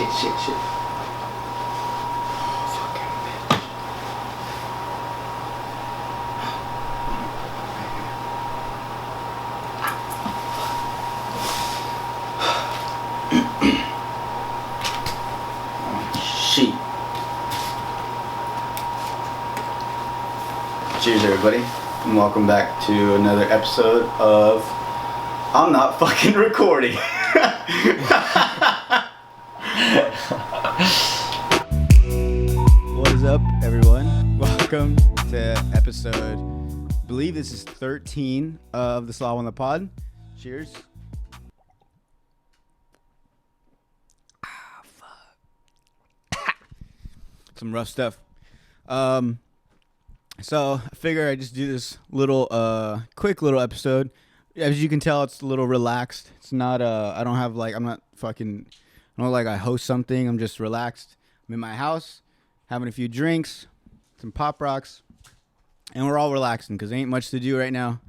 Shit. Shit. Cheers, everybody, and welcome back to another episode of I'm Not Fucking Recording. What is up, everyone? Welcome to episode, I believe this is 13 of the Slob on the Pod. Cheers. Some rough stuff. So I figure I just do this little quick little episode. As you can tell, it's a little relaxed. It's not I don't have like, I'm not fucking, I don't like I host something. I'm just relaxed. I'm in my house having a few drinks, some pop rocks, and we're all relaxing because there ain't much to do right now,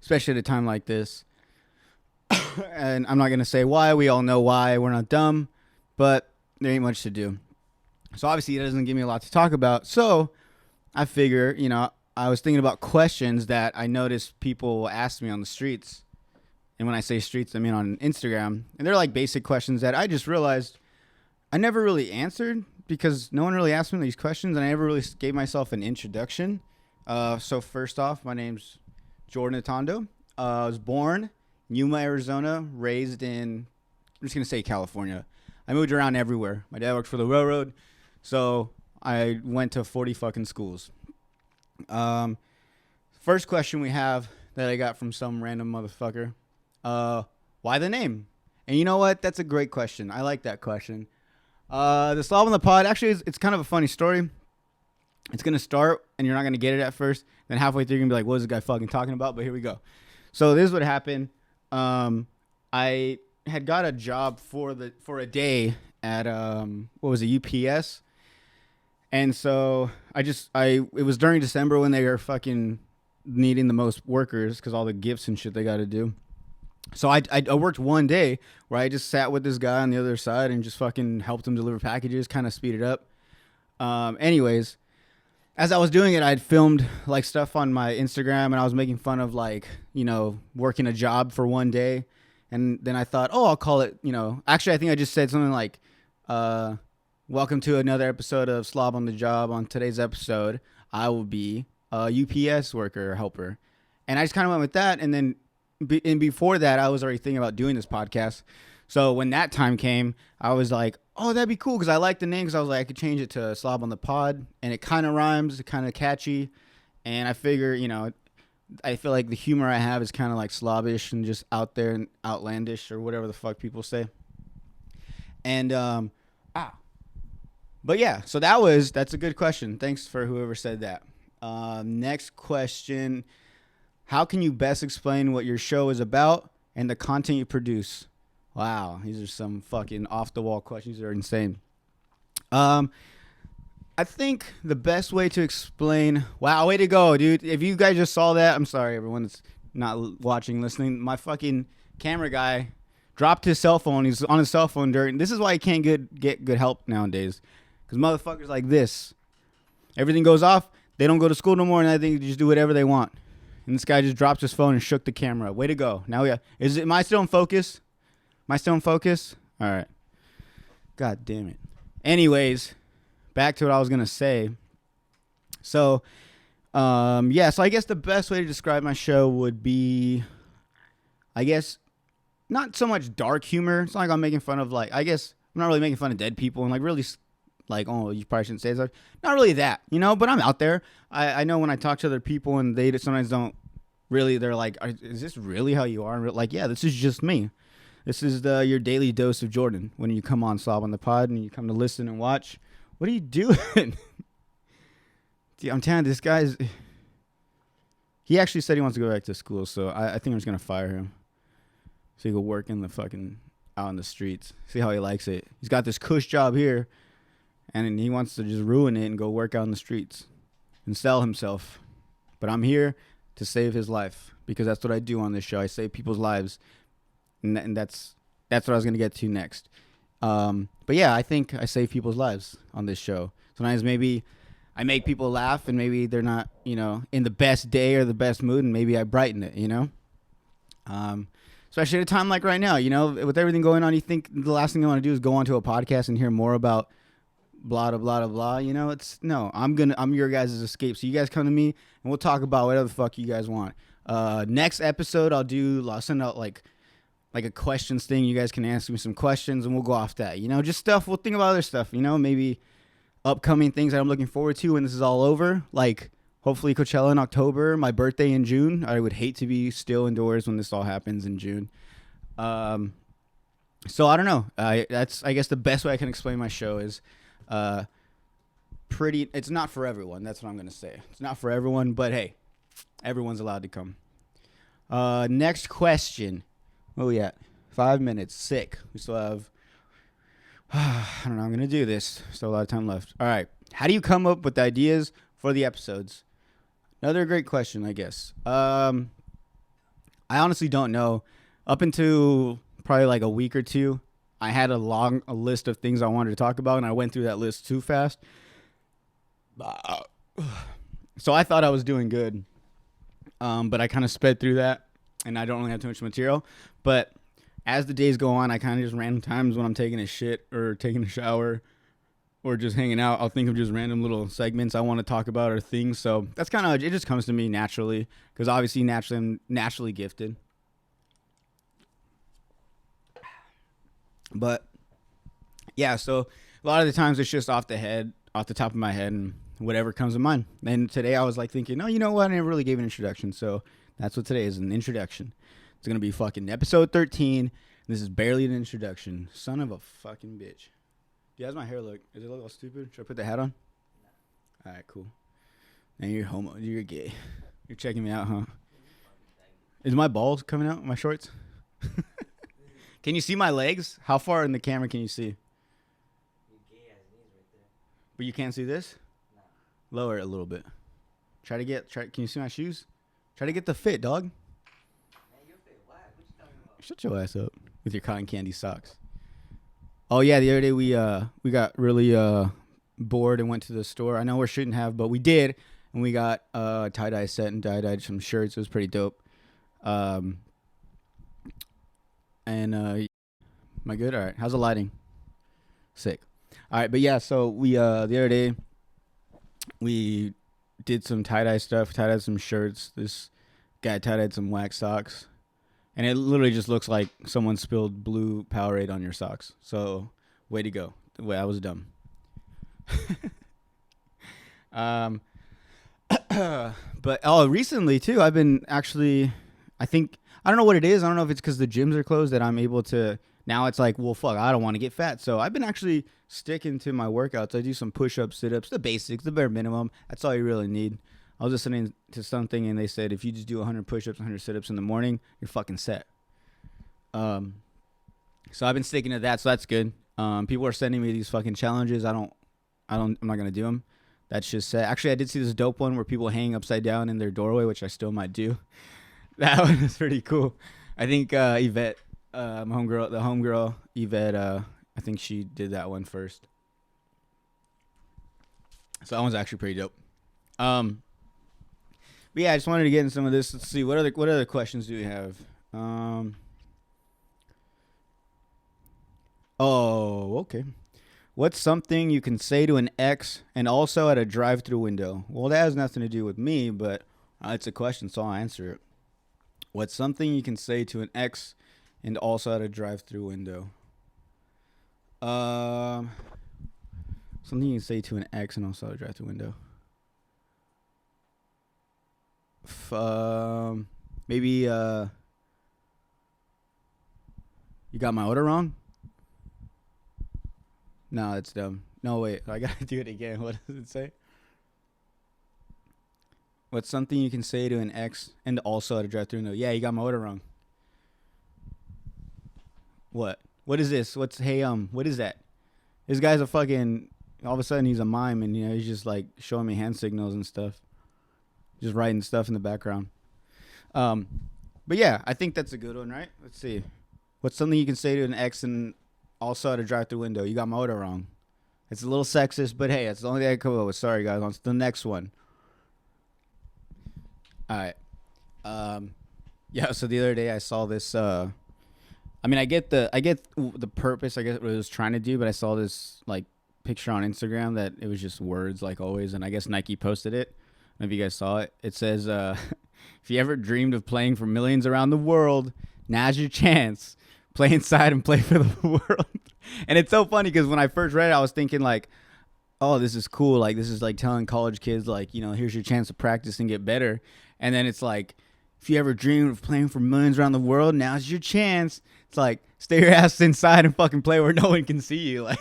especially at a time like this. And I'm not gonna say why. We all know why. We're not dumb, but there ain't much to do. So obviously it doesn't give me a lot to talk about. So I figure, I was thinking about questions that I noticed people ask me on the streets. And when I say streets, I mean on Instagram. And they're like basic questions that I just realized I never really answered because no one really asked me these questions. And I never really gave myself an introduction. So first off, my name's Jordan Atondo. I was born in Yuma, Arizona, raised in, I'm just going to say California. I moved around everywhere. My dad worked for the railroad. So I went to 40 fucking schools. First question we have that I got from some random motherfucker. Why the name? And you know what? That's a great question. I like that question. The Slob on the Pod, actually, it's kind of a funny story. It's going to start, and you're not going to get it at first. Then halfway through, you're going to be like, what is this guy fucking talking about? But here we go. So this is what happened. I had got a job for a day at, UPS. And so it was during December when they were fucking needing the most workers because all the gifts and shit they got to do. So I worked one day where I just sat with this guy on the other side and just fucking helped him deliver packages, kind of speed it up. Anyways, as I was doing it, I'd filmed like stuff on my Instagram and I was making fun of like, working a job for one day. And then I thought, I'll call it, actually, I think I just said something like, welcome to another episode of Slob on the Job. On today's episode, I will be a UPS worker or helper. And I just kind of went with that. And then before that, I was already thinking about doing this podcast. So when that time came, I was like, that'd be cool. Because I like the name. Because I was like, I could change it to Slob on the Pod. And it kind of rhymes. It's kind of catchy. And I figure, I feel like the humor I have is kind of like slobbish and just out there and outlandish or whatever the fuck people say. And, but yeah, so that's a good question. Thanks for whoever said that. Next question. How can you best explain what your show is about and the content you produce? Wow, these are some fucking off the wall questions. They're insane. I think the best way to explain, wow, way to go, dude. If you guys just saw that, I'm sorry, everyone that's not watching, listening. My fucking camera guy dropped his cell phone. He's on his cell phone this is why he can't get good help nowadays. Because motherfuckers like this, everything goes off, they don't go to school no more, and I think they just do whatever they want. And this guy just dropped his phone and shook the camera. Way to go. Now, am I still in focus? Am I still in focus? All right. God damn it. Anyways, back to what I was going to say. So, so I guess the best way to describe my show would be, I guess, not so much dark humor. It's not like I'm making fun of, like, I guess I'm not really making fun of dead people and, like, really, like, you probably shouldn't say that. Not really that, but I'm out there. I know when I talk to other people and they sometimes don't really, they're like, is this really how you are? And like, yeah, this is just me. This is your daily dose of Jordan when you come on Slob on the Pod and you come to listen and watch. What are you doing? Dude, I'm telling you, this guy's, he actually said he wants to go back to school, so I think I'm just going to fire him. So he can work in the fucking, out in the streets. See how he likes it. He's got this cush job here. And he wants to just ruin it and go work out in the streets and sell himself. But I'm here to save his life because that's what I do on this show. I save people's lives. And that's what I was going to get to next. But yeah, I think I save people's lives on this show. Sometimes maybe I make people laugh, and maybe they're not, in the best day or the best mood, and maybe I brighten it. Especially at a time like right now, with everything going on, you think the last thing I want to do is go onto a podcast and hear more about blah blah blah blah. It's no. I'm your guys' escape. So you guys come to me, and we'll talk about whatever the fuck you guys want. Next episode, I'll send out like a questions thing. You guys can ask me some questions, and we'll go off that. Just stuff. We'll think about other stuff. Maybe upcoming things that I'm looking forward to when this is all over. Like hopefully Coachella in October, my birthday in June. I would hate to be still indoors when this all happens in June. So I don't know. That's, I guess, the best way I can explain my show is it's not for everyone. That's what I'm going to say. It's not for everyone, but hey, everyone's allowed to come. Next question. Oh, yeah. 5 minutes. Sick. We still have, I don't know. I'm going to do this. Still a lot of time left. All right. How do you come up with ideas for the episodes? Another great question, I guess. I honestly don't know. Up until probably like a week or two, I had a list of things I wanted to talk about, and I went through that list too fast. So I thought I was doing good, but I kind of sped through that, and I don't really have too much material. But as the days go on, I kind of just random times when I'm taking a shit or taking a shower or just hanging out, I'll think of just random little segments I want to talk about or things. So that's kind of, it just comes to me naturally, because obviously I'm naturally gifted. But yeah, so a lot of the times it's just off the top of my head, and whatever comes to mind. And today I was like thinking, no, you know what? I never really gave an introduction. So that's what today is, an introduction. It's going to be fucking episode 13. This is barely an introduction. Son of a fucking bitch. How's my hair look? Does it look all stupid? Should I put the hat on? All right, cool. And you're homo. You're gay. You're checking me out, huh? Is my balls coming out? My shorts? Can you see my legs? How far in the camera can you see? But you can't see this? No. Lower it a little bit. Can you see my shoes? Try to get the fit, dog. Man, you're fit. What you talking about? Shut your ass up with your cotton candy socks. Oh yeah, the other day we got really bored and went to the store. I know we shouldn't have, but we did, and we got a tie-dye set and dyed some shirts. It was pretty dope. And am I good? All right. How's the lighting? Sick. All right, but yeah, so we the other day we did some tie-dye stuff, tie-dyed some shirts. This guy tie-dyed some wax socks. And it literally just looks like someone spilled blue Powerade on your socks. So, way to go. I was dumb. But recently too, I've been actually, I don't know what it is. I don't know if it's because the gyms are closed that I'm able to, now it's like, well, fuck, I don't want to get fat. So I've been actually sticking to my workouts. I do some push-ups, sit-ups, the basics, the bare minimum. That's all you really need. I was listening to something, and they said if you just do 100 push-ups, 100 sit-ups in the morning, you're fucking set. So I've been sticking to that, so that's good. People are sending me these fucking challenges. I'm not gonna do them. That's just set. Actually, I did see this dope one where people hang upside down in their doorway, which I still might do. That one is pretty cool. I think Yvette, the homegirl Yvette, I think she did that one first. So that one's actually pretty dope. But yeah, I just wanted to get into some of this. Let's see, what other questions do we have? Oh, okay. What's something you can say to an ex and also at a drive-through window? Well, that has nothing to do with me, but it's a question, so I'll answer it. What's something you can say to an ex and also at a drive-through window? Something you can say to an ex and also at a drive-through window. Maybe you got my order wrong? No, that's dumb. No, wait, I gotta do it again. What does it say? What's something you can say to an ex and also at a drive-thru window? Yeah, you got my order wrong. What? What is this? What is that? This guy's a fucking, all of a sudden he's a mime, and he's just like showing me hand signals and stuff. Just writing stuff in the background. But yeah, I think that's a good one, right? Let's see. What's something you can say to an ex and Also at a drive-through window. You got my order wrong. It's a little sexist, but hey, it's the only thing I come up with. Sorry, guys. On to the next one. All right. Yeah. So the other day I saw this. I mean, I get the purpose. I guess what it was trying to do, but I saw this like picture on Instagram that it was just words like always, and I guess Nike posted it. I don't know if you guys saw it. It says, "If you ever dreamed of playing for millions around the world, now's your chance. Play inside and play for the world." And it's so funny because when I first read it, I was thinking like, "Oh, this is cool. Like this is like telling college kids like, you know, here's your chance to practice and get better." And then it's like, if you ever dreamed of playing for millions around the world, now's your chance. It's like, stay your ass inside and fucking play where no one can see you. Like,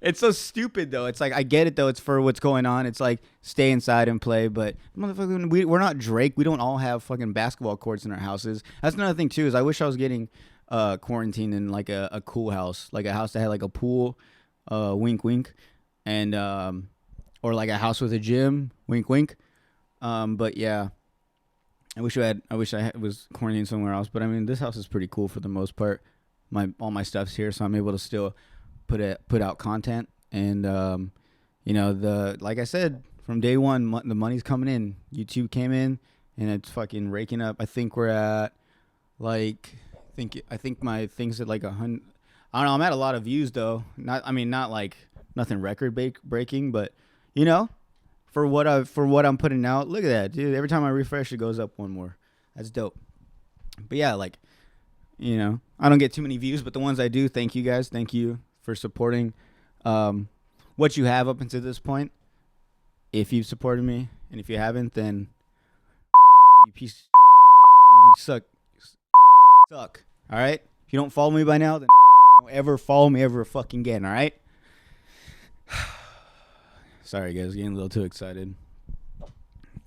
it's so stupid though. It's like, I get it though. It's for what's going on. It's like, stay inside and play. But motherfucking, we're not Drake. We don't all have fucking basketball courts in our houses. That's another thing too. Is I wish I was getting quarantined in like a cool house, like a house that had like a pool, wink wink, and or like a house with a gym, wink wink. But yeah, I wish I was quarantined somewhere else. But I mean, this house is pretty cool for the most part. All my stuff's here, so I'm able to still put out content. And you know, like I said, from day one, the money's coming in. YouTube came in, and it's fucking raking up. I think we're at like I think my thing's at like 100. I don't know. I'm at a lot of views though. Not like nothing record breaking, but you know. For what I'm putting out, look at that, dude. Every time I refresh, it goes up one more. That's dope. But yeah, like, you know, I don't get too many views, but the ones I do, thank you guys. Thank you for supporting what you have up until this point. If you've supported me, and if you haven't, then you piece you suck. All right. If you don't follow me by now, then don't ever follow me ever fucking again. All right. Sorry, guys, getting a little too excited.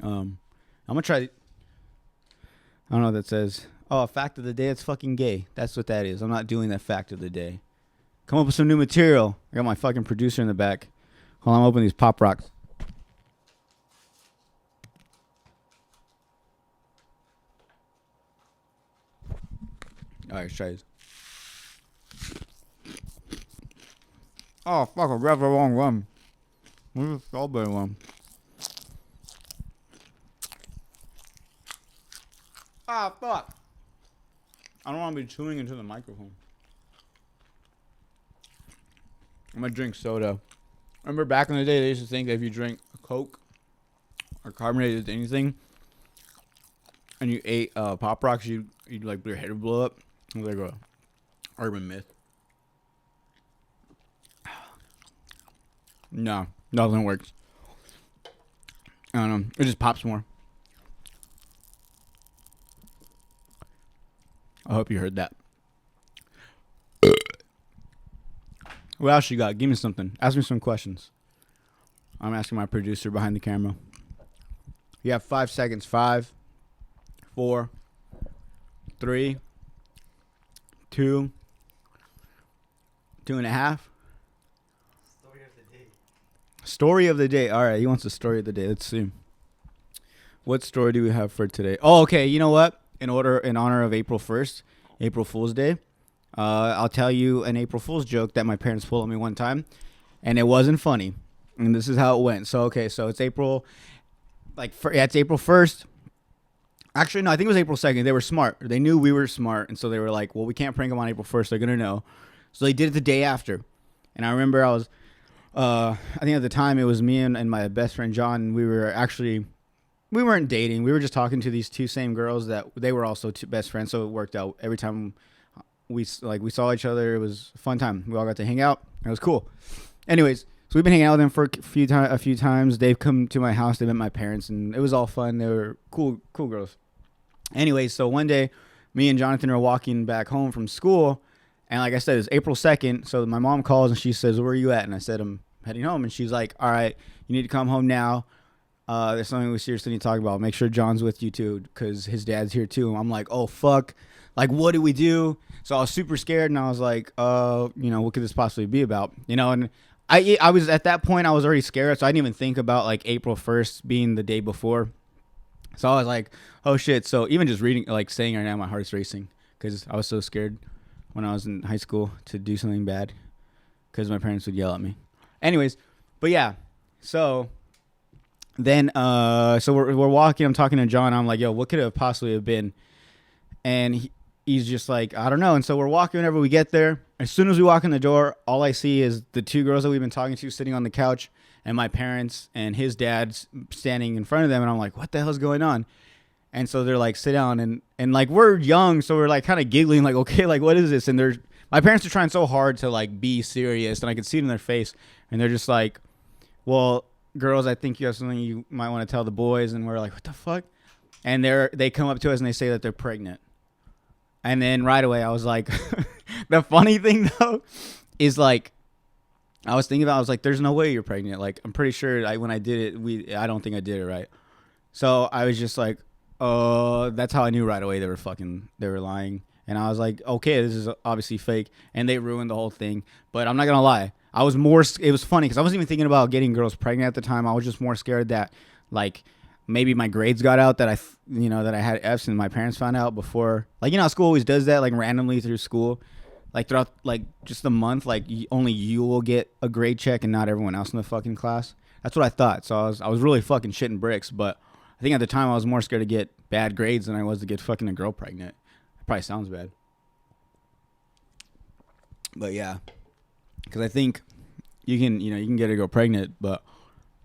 I'm gonna try. I don't know what that says. Oh, a fact of the day. It's fucking gay. That's what that is. I'm not doing that fact of the day. Come up with some new material. I got my fucking producer in the back. Hold on, I'm opening these pop rocks. All right, let's try this. Oh fuck! I grabbed the wrong one. Where's the strawberry one? Ah, fuck. I don't want to be chewing into the microphone. I'm going to drink soda. Remember back in the day, they used to think that if you drink a Coke or carbonated anything and you ate Pop Rocks, you'd like your head would blow up. It was like a urban myth. No. Nothing works. I don't know. It just pops more. I hope you heard that. What else you got? Give me something. Ask me some questions. I'm asking my producer behind the camera. You have 5 seconds. 5, 4, 3, 2, 2.5. Story of the day. All right, he wants a story of the day. Let's see. What story do we have for today? Oh, okay. You know what? In honor of April 1st, April Fool's Day, I'll tell you an April Fool's joke that my parents pulled on me one time, and it wasn't funny. And this is how it went. So okay, so it's April, it's April 1st. Actually, no, I think it was April 2nd. They were smart. They knew we were smart, and so they were like, "Well, we can't prank them on April 1st. They're gonna know." So they did it the day after. And I remember I was. I think at the time it was me and my best friend John. And we weren't dating. We were just talking to these two same girls that they were also two best friends. So it worked out every time we saw each other. It was a fun time. We all got to hang out. It was cool. Anyways, so we've been hanging out with them for a few times. They've come to my house. They met my parents, and it was all fun. They were cool girls. Anyways, so one day, me and Jonathan are walking back home from school, and like I said, it's April 2nd. So my mom calls and she says, "Where are you at?" And I said, "I'm heading home." And she's like, "All right, you need to come home now. There's something we seriously need to talk about. Make sure John's with you too, because his dad's here too." And I'm like, "Oh fuck, like what do we do?" So I was super scared, and I was like, what could this possibly be about? And I was at that point, I was already scared, so I didn't even think about like April 1st being the day before. So I was like, oh shit. So even just reading, like saying right now, my heart's racing because I was so scared when I was in high school to do something bad because my parents would yell at me. Anyways, but yeah, so then so we're walking. I'm talking to John. I'm like, yo, what could it have possibly have been? And he's just like, I don't know. And so we're walking whenever we get there. As soon as we walk in the door, all I see is the two girls that we've been talking to sitting on the couch and my parents and his dad's standing in front of them. And I'm like, what the hell's going on? And so they're like, sit down. And like, we're young. So we're like kind of giggling like, okay, like, what is this? And my parents are trying so hard to like be serious. And I could see it in their face. And they're just like, well, girls, I think you have something you might want to tell the boys. And we're like, what the fuck? And they come up to us and they say that they're pregnant. And then right away, I was like, the funny thing, though, is like, I was thinking about, I was like, there's no way you're pregnant. Like, I'm pretty sure when I did it, I don't think I did it right. So I was just like, that's how I knew right away they were lying. And I was like, okay, this is obviously fake. And they ruined the whole thing. But I'm not going to lie. It was funny because I wasn't even thinking about getting girls pregnant at the time. I was just more scared that, like, maybe my grades got out that that I had F's and my parents found out before. Like, school always does that, like, randomly through school. Like, throughout, like, just a month, like, only you will get a grade check and not everyone else in the fucking class. That's what I thought. So I was really fucking shitting bricks. But I think at the time I was more scared to get bad grades than I was to get fucking a girl pregnant. It probably sounds bad. But, yeah. Because I think you can get a girl pregnant, but...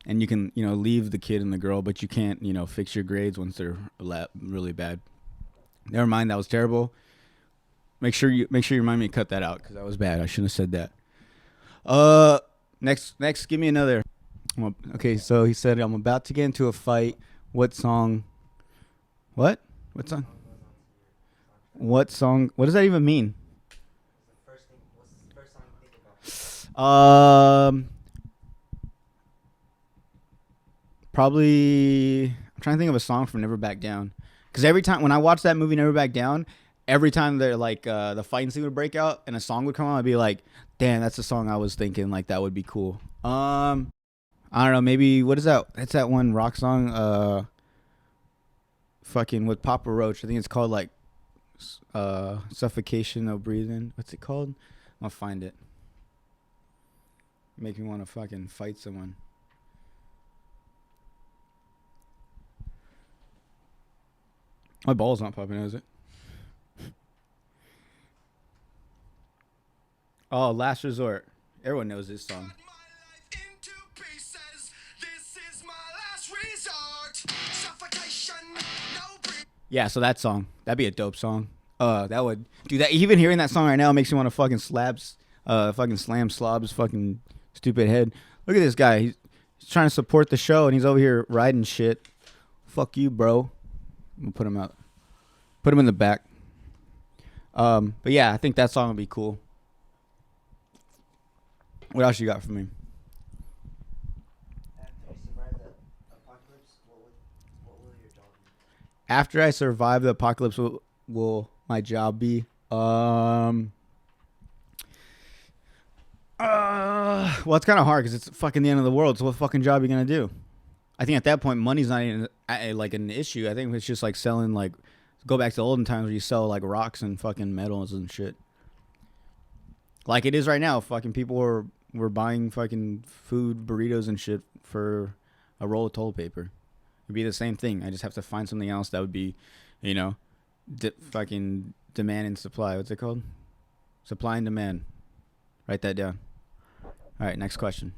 And you can, leave the kid and the girl, but you can't, fix your grades once they're really bad. Never mind, that was terrible. Make sure you remind me to cut that out because that was bad. I shouldn't have said that. Next, give me another. Okay, so he said, I'm about to get into a fight. What song? What? What song? What song? What does that even mean? What's the first song you think about? Probably, I'm trying to think of a song from Never Back Down. Because every time, when I watch that movie Never Back Down, every time they're like, the fighting scene would break out and a song would come on, I'd be like, damn, that's the song I was thinking, like, that would be cool. I don't know, maybe, what is that? That's that one rock song, fucking with Papa Roach. I think it's called, like, Suffocation, No Breathing. What's it called? I'm gonna find it. Make me want to fucking fight someone. My ball's not popping, is it? Oh, Last Resort. Everyone knows this song. Yeah, so that song. That'd be a dope song. That would do that. Even hearing that song right now makes me want to fucking slam Slob's fucking stupid head. Look at this guy. He's trying to support the show and he's over here riding shit. Fuck you, bro. I'm gonna put him out. Put him in the back. But yeah, I think that song would be cool. What else you got for me? After I survive the apocalypse, what will my job be? Well, it's kind of hard because it's fucking the end of the world. So what fucking job are you gonna do? I think at that point, money's not even like an issue. I think it's just like selling, like, go back to the olden times where you sell like rocks and fucking metals and shit. Like it is right now. Fucking people were buying fucking food, burritos and shit for a roll of toilet paper. It'd be the same thing. I just have to find something else that would be, fucking demand and supply. What's it called? Supply and demand. Write that down. All right, next question.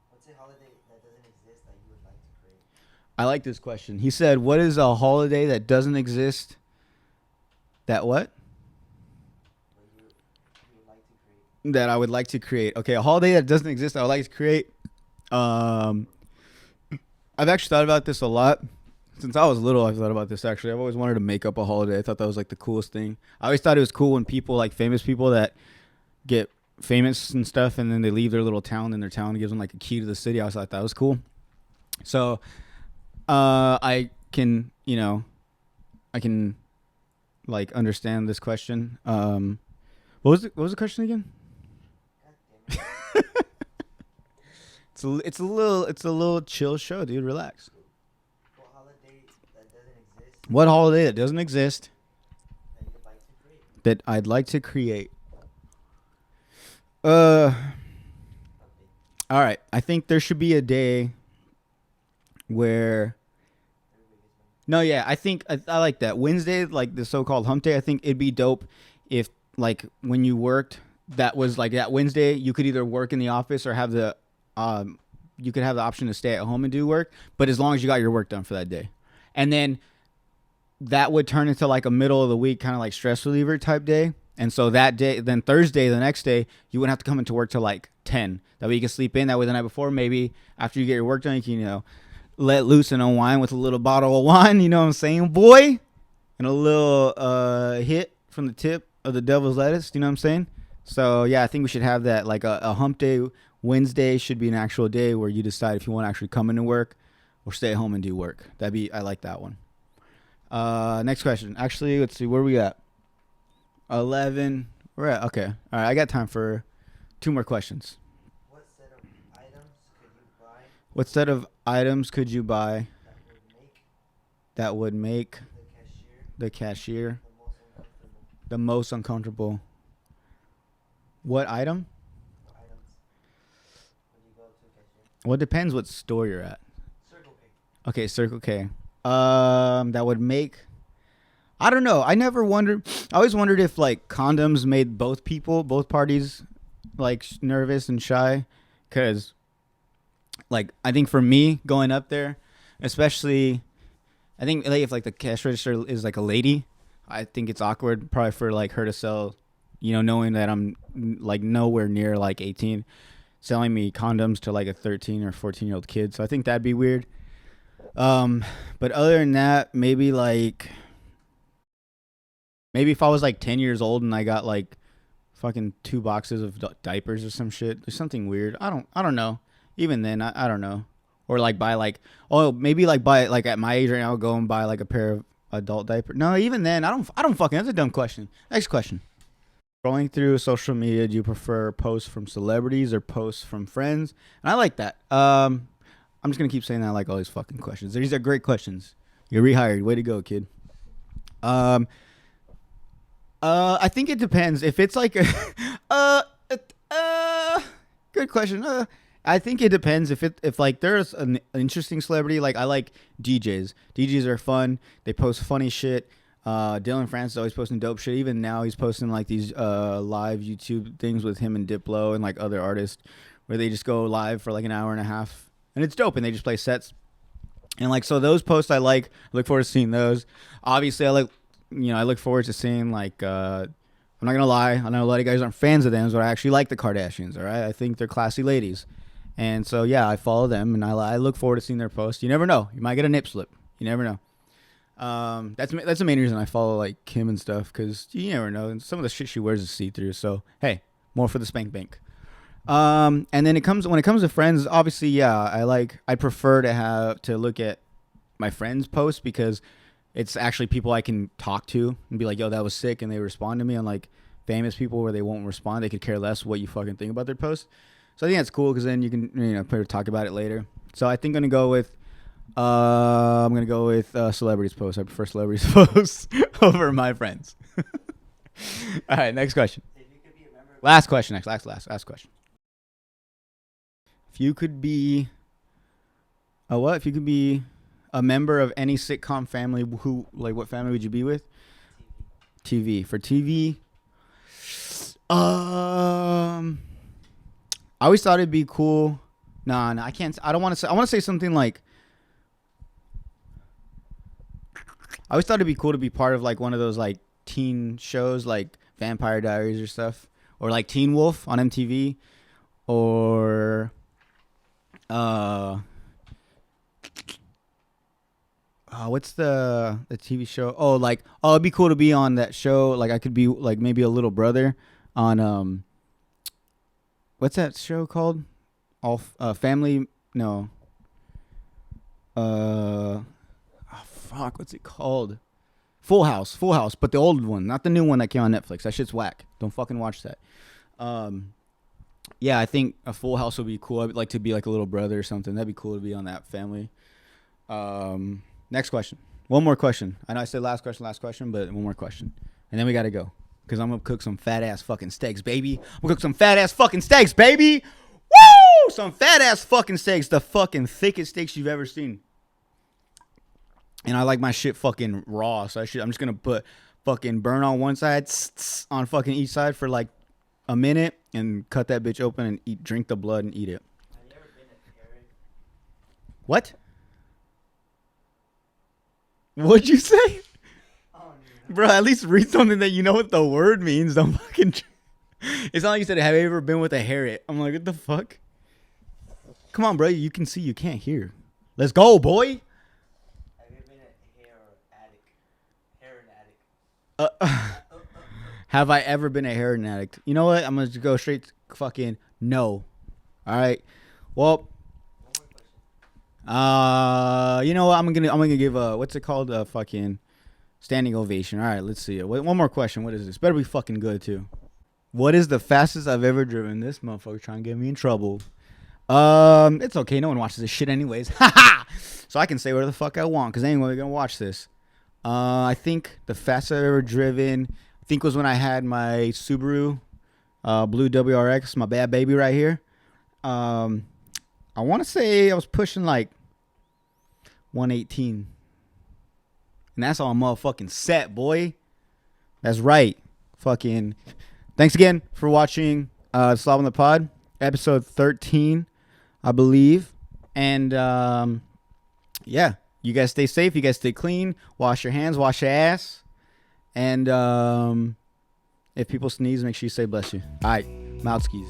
What's a holiday that doesn't exist that you would like to create? I like this question. He said, what is a holiday that doesn't exist that what? You would like to create. That I would like to create. Okay, a holiday that doesn't exist I would like to create. I've actually thought about this a lot. Since I was little, I've thought about this actually. I've always wanted to make up a holiday. I thought that was like the coolest thing. I always thought it was cool when people, like famous people that get famous and stuff, and then they leave their little town, and their town gives them like a key to the city. I always thought that was cool. So, I can like understand this question. What was the question again? It's a little chill show, dude. Relax. What holiday that doesn't exist? What holiday that doesn't exist that I'd like to create. Uh, all right. I think there should be a day where. No, yeah, I like that Wednesday, like the so-called hump day. I think it'd be dope if, like, when you worked, that was like that Wednesday. You could either work in the office or have um, you could have the option to stay at home and do work. But as long as you got your work done for that day, and then that would turn into like a middle of the week kind of like stress reliever type day. And so that day, then Thursday, the next day, you wouldn't have to come into work till like 10. That way you can sleep in. That way the night before, maybe after you get your work done, you can, let loose and unwind with a little bottle of wine. You know what I'm saying, boy? And a little hit from the tip of the devil's lettuce. You know what I'm saying? So, yeah, I think we should have that. Like a hump day. Wednesday should be an actual day where you decide if you want to actually come into work or stay at home and do work. I like that one. Next question. Actually, let's see. Where are we at? 11. We're at, okay. All right, I got time for 2 more questions. What set of items could you buy What set of items could you buy that would make that would make the cashier the cashier the most uncomfortable? the most uncomfortable? What item? What items when you go to the cashier? Well, it depends what store you're at. Circle K. Okay, Circle K. That would make. I don't know. I never wondered. I always wondered if like condoms made both parties, like nervous and shy, because, like, I think for me going up there, especially, I think like, if like the cash register is like a lady, I think it's awkward probably for like her to sell, knowing that I'm like nowhere near like 18, selling me condoms to like a 13 or 14-year-old kid. So I think that'd be weird. But other than that, maybe if I was like 10 years old and I got like fucking 2 boxes of diapers or some shit, there's something weird. I don't know. Even then, I don't know. Or like buy like, maybe like buy like at my age right now, I'll go and buy like a pair of adult diapers. No, even then, I don't fucking, that's a dumb question. Next question. Scrolling through social media, do you prefer posts from celebrities or posts from friends? And I like that. I'm just going to keep saying that I like all these fucking questions. These are great questions. You're rehired. Way to go, kid. I think it depends. If it's like good question. I think it depends. If like there's an interesting celebrity, like I like DJs. DJs are fun. They post funny shit. Dylan Francis is always posting dope shit. Even now he's posting like these live YouTube things with him and Diplo and like other artists where they just go live for like an hour and a half. And it's dope and they just play sets. And like so those posts I like. I look forward to seeing those. Obviously I look forward to seeing like I'm not gonna lie, I know a lot of guys aren't fans of them, but I actually like the Kardashians, all right? I think they're classy ladies. And so yeah, I follow them and I look forward to seeing their posts. You never know. You might get a nip slip. You never know. That's the main reason I follow like Kim and stuff, because you never know. And some of the shit she wears is see-through. So hey, more for the spank bank. And then when it comes to friends, obviously, yeah, I prefer to look at my friends' posts because it's actually people I can talk to and be like, yo, that was sick, and they respond to me. Unlike famous people where they won't respond, they could care less what you fucking think about their post. So I think that's cool because then you can talk about it later. So I think I'm gonna go with celebrities posts. I prefer celebrities posts over my friends. All right, next question. If you could be a member of Last question. Last question. If you could be a what? If you could be a member of any sitcom family, what family would you be with? TV. TV. For TV, I always thought it'd be cool. No, I can't. I don't want to say. I want to say something like. I always thought it'd be cool to be part of like one of those like teen shows, like Vampire Diaries or stuff, or like Teen Wolf on MTV, or what's the TV show? It'd be cool to be on that show. Like I could be like maybe a little brother on what's that show called? All Family? No. What's it called? Full House, but the old one, not the new one that came on Netflix. That shit's whack. Don't fucking watch that. Yeah, I think a Full House would be cool. I'd like to be like a little brother or something. That'd be cool to be on that family. Next question. One more question. I know I said last question, but one more question, and then we gotta go. Because I'm going to cook some fat ass fucking steaks, baby. I'm going to cook some fat ass fucking steaks, baby. Woo! Some fat ass fucking steaks. The fucking thickest steaks you've ever seen. And I like my shit fucking raw. So I'm just going to put fucking burn on one side, on fucking each side for like a minute. And cut that bitch open and drink the blood and eat it. Have you ever been a parent? What? What'd you say? Bro, at least read something that you know what the word means. Don't fucking. It's not like you said, have you ever been with a Harriet? I'm like, what the fuck? Come on, bro. You can see, you can't hear. Let's go, boy. Have you been a heroin addict? Have I ever been a heroin addict? You know what? I'm going to go straight to fucking no. All right. Well, One more question. you know what? I'm gonna give what's it called? A fucking standing ovation. All right, let's see it. One more question. What is this? Better be fucking good too. What is the fastest I've ever driven? This motherfucker trying to get me in trouble. It's okay. No one watches this shit anyways. So I can say whatever the fuck I want because anyway, we're gonna watch this. I think the fastest I've ever driven, I think was when I had my Subaru blue WRX, my bad baby right here. I want to say I was pushing like 118. And that's all motherfucking set, boy. That's right. Fucking. Thanks again for watching Slob on the Pod, episode 13, I believe. And yeah, you guys stay safe. You guys stay clean. Wash your hands. Wash your ass. And if people sneeze, make sure you say bless you. All right, mouth skis.